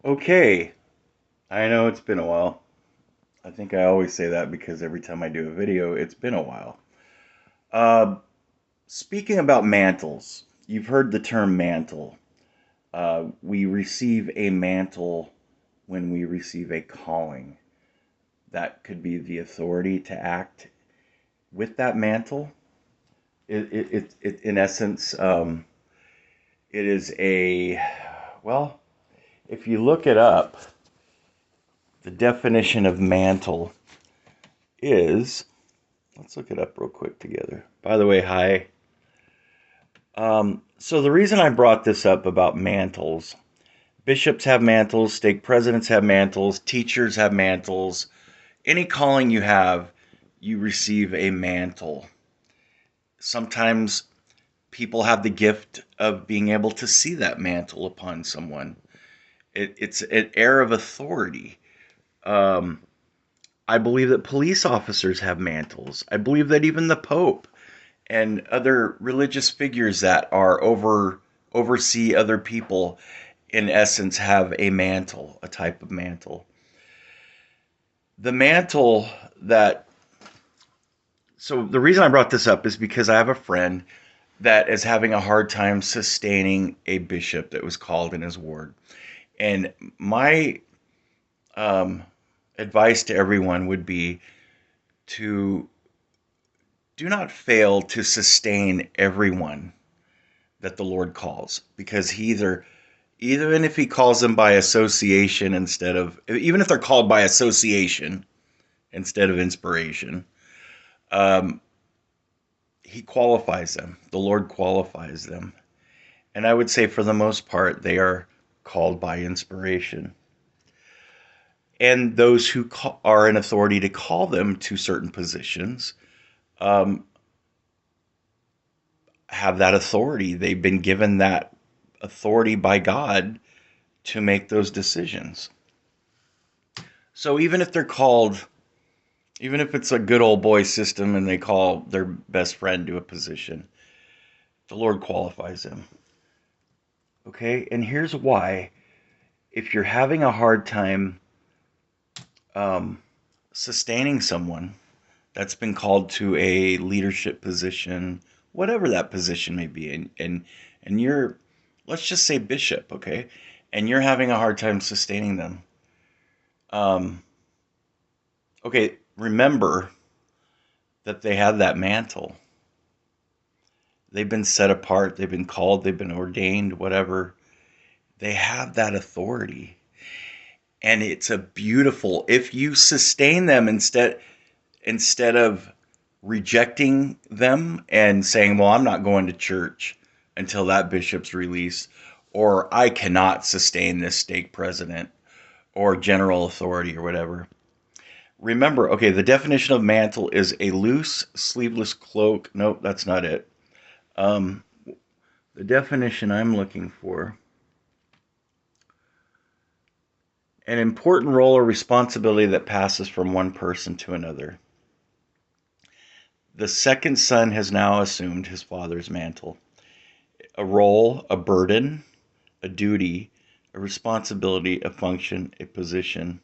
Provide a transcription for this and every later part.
Okay, I know it's been a while. I think I always say that because every time I do a video, it's been a while. Uh, Speaking about mantles, you've heard the term mantle. We receive a mantle when we receive a calling. That could be the authority to act with that mantle. In essence, it is well, if you look it up, the definition of mantle is let's look it up real quick together. By the way, hi. So the reason I brought this up about mantles, bishops have mantles, stake presidents have mantles, teachers have mantles. Any calling you have, you receive a mantle. Sometimes people have the gift of being able to see that mantle upon someone. It's an air of authority. Um, I believe that police officers have mantles. I believe that even the Pope and other religious figures that are oversee other people in essence have a mantle, a type of mantle. The mantle that so the reason I brought this up is because I have a friend that is having a hard time sustaining a bishop that was called in his ward. And my um, advice to everyone would be to do not fail to sustain everyone that the Lord calls, because he even if he calls them by association instead of even if they're called by association instead of inspiration, um, he qualifies them. The Lord qualifies them, and I would say for the most part they are called by inspiration. And those who are in authority to call them to certain positions um, have that authority. They've been given that authority by God to make those decisions. So even if it's a good old boy system and they call their best friend to a position, the Lord qualifies them. Okay? And here's why. If you're having a hard time um, sustaining someone that's been called to a leadership position, whatever that position may be, and you're, let's just say bishop, okay? And you're having a hard time sustaining them. Um, okay, remember that they have that mantle. They've been set apart, they've been called, they've been ordained, whatever. They have that authority. And it's a beautiful, if you sustain them instead of rejecting them and saying, "Well, I'm not going to church until that bishop's released," or "I cannot sustain this stake president or general authority," or whatever. Remember, okay, the definition of mantle is a loose, sleeveless cloak. Nope, that's not it. Um, the definition I'm looking for: an important role or responsibility that passes from one person to another. The second son has now assumed his father's mantle. A role, a burden, a duty, a responsibility, a function, a position.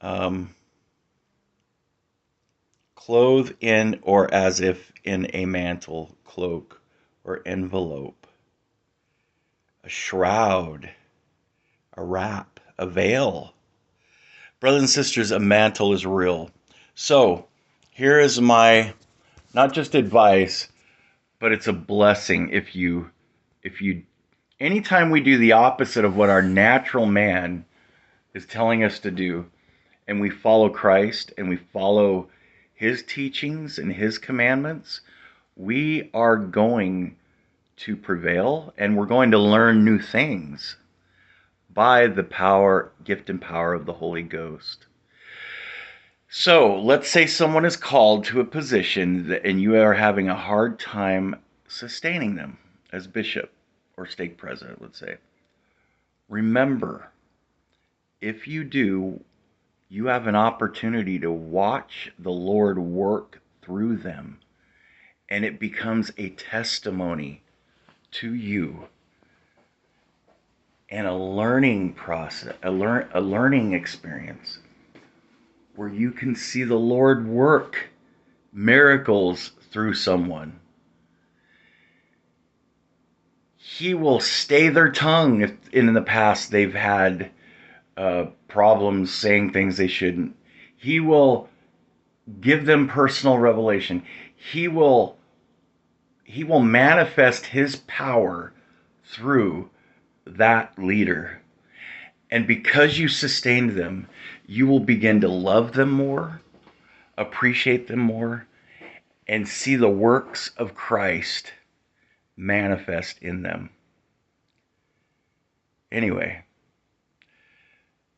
Um, Clothe in or as if in a mantle, cloak, or envelope. A shroud, a wrap, a veil. Brothers and sisters, a mantle is real. So, here is my, not just advice, but it's a blessing if you anytime we do the opposite of what our natural man is telling us to do, and we follow Christ and we follow his teachings and his commandments, we are going to prevail and we're going to learn new things by the power, gift, and power of the Holy Ghost. So let's say someone is called to a position and you are having a hard time sustaining them as bishop or stake president, let's say. Remember, if you do, you have an opportunity to watch the Lord work through them, and it becomes a testimony to you and a learning process, a learning experience where you can see the Lord work miracles through someone. He will stay their tongue if in the past they've had problems saying things they shouldn't. He will give them personal revelation. He will manifest his power through that leader. And because you sustained them, you will begin to love them more, appreciate them more, and see the works of Christ manifest in them. Anyway,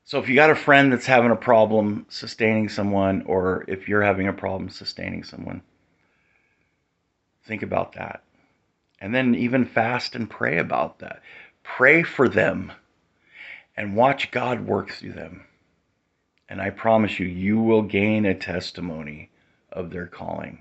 so if you got a friend that's having a problem sustaining someone, or if you're having a problem sustaining someone, think about that. And then even fast and pray about that. Pray for them and watch God work through them. And I promise you, you will gain a testimony of their calling.